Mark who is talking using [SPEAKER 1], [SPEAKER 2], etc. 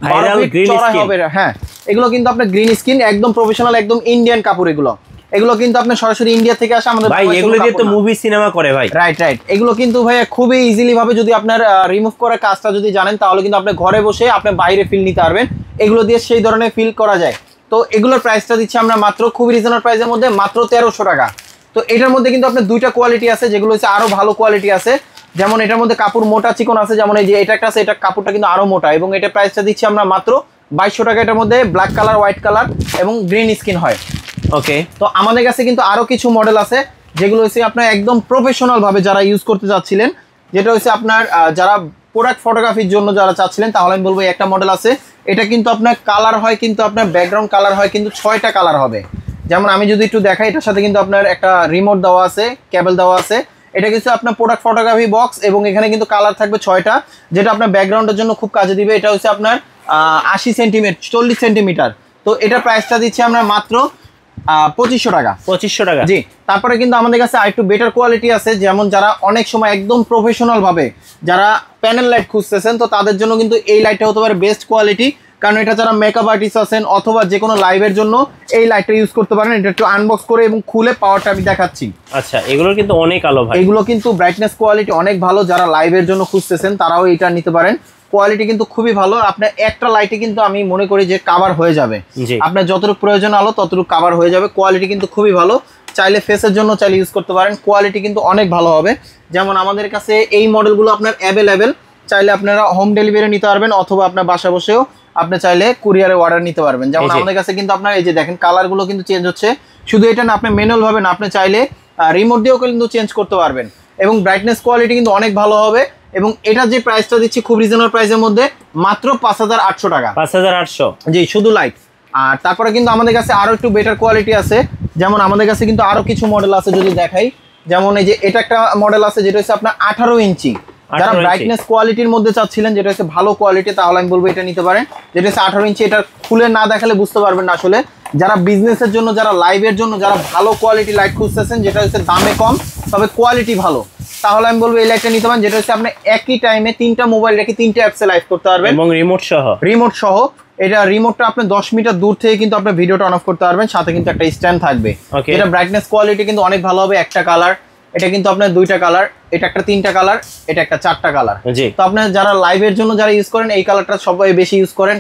[SPEAKER 1] Viral green skin
[SPEAKER 2] হবে। হ্যাঁ, এগুলো কিন্তু আপনার গ্রিন স্কিন, একদম প্রফেশনাল, একদম ইন্ডিয়ান কাপড়। এগুলো কিন্তু আপনার সরাসরি ইন্ডিয়া থেকে আসে আমাদের
[SPEAKER 1] ভাই। এগুলো দিয়ে তো মুভি সিনেমা করে ভাই।
[SPEAKER 2] রাইট। এগুলো কিন্তু ভাই খুবই ইজিলি ভাবে যদি আপনার রিমুভ করার কাজটা যদি জানেন, তাহলে কিন্তু আপনি ঘরে বসে আপনি বাইরে ফিল নিতে পারবেন। এগুলো দিয়ে সেই ধরনের ফিল করা যায়। তো এগুলোর প্রাইসটা দিচ্ছি আমরা মাত্র খুবই রিজনেবল প্রাইসের মধ্যে, মাত্র 1300 টাকা। তো এটার মধ্যে কিন্তু আপনার দুইটা কোয়ালিটি আছে, যেগুলো হচ্ছে আরো ভালো কোয়ালিটি আছে। যেমন এটার মধ্যে কাপড় মোটা চিকন আছে, যেমন এই যে এটা একটা আছে, এটা কাপড়টা কিন্তু আরো মোটা, এবং এটা প্রাইসটা দিচ্ছি আমরা মাত্র 2200 টাকা। এটার মধ্যে ব্ল্যাক কালার, হোয়াইট কালার এবং গ্রিন স্কিন হয়।
[SPEAKER 1] ওকে।
[SPEAKER 2] তো আমাদের কাছে কিন্তু আরো কিছু মডেল আছে, যেগুলো হচ্ছে আপনার একদম প্রফেশনাল ভাবে যারা ইউজ করতে চাচ্ছিলেন, যেটা হচ্ছে আপনার যারা প্রোডাক্ট ফটোগ্রাফির জন্য যারা চাচ্ছিলেন, তাহলে আমি বলবো একটা মডেল আছে। এটা কিন্তু আপনার কালার হয়, কিন্তু আপনার ব্যাকগ্রাউন্ড কালার হয় কিন্তু 6টা কালার হবে। যেমন আমি যদি একটু দেখাই, এটার সাথে কিন্তু আপনার একটা রিমোট দেওয়া আছে, কেবল দেওয়া আছে। এটা কিন্তু আপনার প্রোডাক্ট ফটোগ্রাফি বক্স, এবং এখানে কিন্তু কালার থাকবে 6টা, যেটা আপনার ব্যাকগ্রাউন্ডের জন্য খুব কাজে দিবে। এটা হচ্ছে আপনার 80 সেন্টিমিটার, 40 সেন্টিমিটার। তো এটা প্রাইসটা দিচ্ছি আমরা মাত্র 2500 টাকা।
[SPEAKER 1] 2500 টাকা,
[SPEAKER 2] জি। তারপরে কিন্তু আমাদের কাছে আরেকটু বেটার কোয়ালিটি আছে, যেমন যারা অনেক সময় একদম প্রফেশনাল ভাবে যারা প্যানেল লাইট খুঁজতেছেন, তো তাদের জন্য কিন্তু এই লাইটটা হতে পারে বেস্ট কোয়ালিটি। কারণ এটা যারা মেকআপ আর্টিস্ট আছেন অথবা যে কোনো লাইভের জন্য এই লাইটটা ইউজ করতে পারেন। এটা একটু আনবক্স করে এবং খুলে পাওয়ারটা আমি দেখাচ্ছি।
[SPEAKER 1] আচ্ছা, এগুলোর কিন্তু অনেক আলো ভাই।
[SPEAKER 2] এগুলো কিন্তু ব্রাইটনেস কোয়ালিটি অনেক ভালো, যারা লাইভের জন্য খুঁজতেছেন তারাও এটা নিতে পারেন। কোয়ালিটি কিন্তু খুবই ভালো। আপনার একটা লাইটে কিন্তু আমি মনে করি যে কাভার হয়ে যাবে, আপনার যতটুকু প্রয়োজন আলো ততটুকু কাভার হয়ে যাবে। কোয়ালিটি কিন্তু খুবই ভালো, চাইলে ফেসের জন্য চাইলে ইউজ করতে পারেন। কোয়ালিটি কিন্তু অনেক ভালো হবে। যেমন আমাদের কাছে এই মডেলগুলো আপনার অ্যাভেলেবেল, চাইলে আপনারা হোম ডেলিভারি নিতে পারবেন, অথবা আপনার বাসা বসেও আপনি চাইলে কুরিয়ারে অর্ডার নিতে পারবেন। যেমন আমাদের কাছে কিন্তু আপনার এই যে দেখেন কালারগুলো কিন্তু চেঞ্জ হচ্ছে। শুধু এটা না, আপনি ম্যানুয়াল ভাবে না, আপনি চাইলে রিমোট দিয়েও কিন্তু চেঞ্জ করতে পারবেন। এবং ব্রাইটনেস কোয়ালিটি কিন্তু অনেক ভালো হবে। এবং এটা যে প্রাইসটা দিচ্ছি খুব রিজনেবল প্রাইসের মধ্যে, মাত্র 5800 টাকা।
[SPEAKER 1] 5800,
[SPEAKER 2] জি, শুধু লাইট। আর তারপরে কিন্তু আমাদের কাছে আরো একটু বেটার কোয়ালিটি আছে। যেমন আমাদের কাছে কিন্তু আরো কিছু মডেল আছে, যদি দেখাই। যেমন এই যে এটা একটা মডেল আছে, যেটা হচ্ছে আপনার 18 ইঞ্চি। যারা ব্রাইটনেস কোয়ালিটির মধ্যে চাচ্ছিলেন, যেটা হচ্ছে ভালো কোয়ালিটি, তাহলে আমি বলবো এটা নিতে পারেন। যেটা হচ্ছে 18 ইঞ্চি। এটা খুলে না দেখালে বুঝতে পারবেন না আসলে। যারা বিজনেসের জন্য, যারা লাইভের জন্য, যারা ভালো কোয়ালিটি লাইট খুঁজতেছেন, যেটা হচ্ছে দামে কম তবে কোয়ালিটি ভালো, তাহলে আমি বলবো এই লাইটটা নিতে পারেন। যেটা হচ্ছে আপনি একই টাইমে 3টা মোবাইল রেখে 3টে অ্যাপসে লাইভ করতে পারবেন,
[SPEAKER 1] এবং রিমোট সহ।
[SPEAKER 2] এটা রিমোটটা আপনি 10 মিটার দূর থেকে কিন্তু আপনি ভিডিওটা অন অফ করতে পারবেন, সাথে কিন্তু একটা স্ট্যান্ড থাকবে। এটা ব্রাইটনেস কোয়ালিটি কিন্তু অনেক ভালো হবে। একটা কালার, এটা কিন্তু আপনার 2টা কালার, এটা একটা 3টা কালার, এটা একটা 4টা কালার। তো আপনার যারা লাইভের জন্য যারা ইউজ করেন, এই কালারটা সবাই বেশি ইউজ করেন।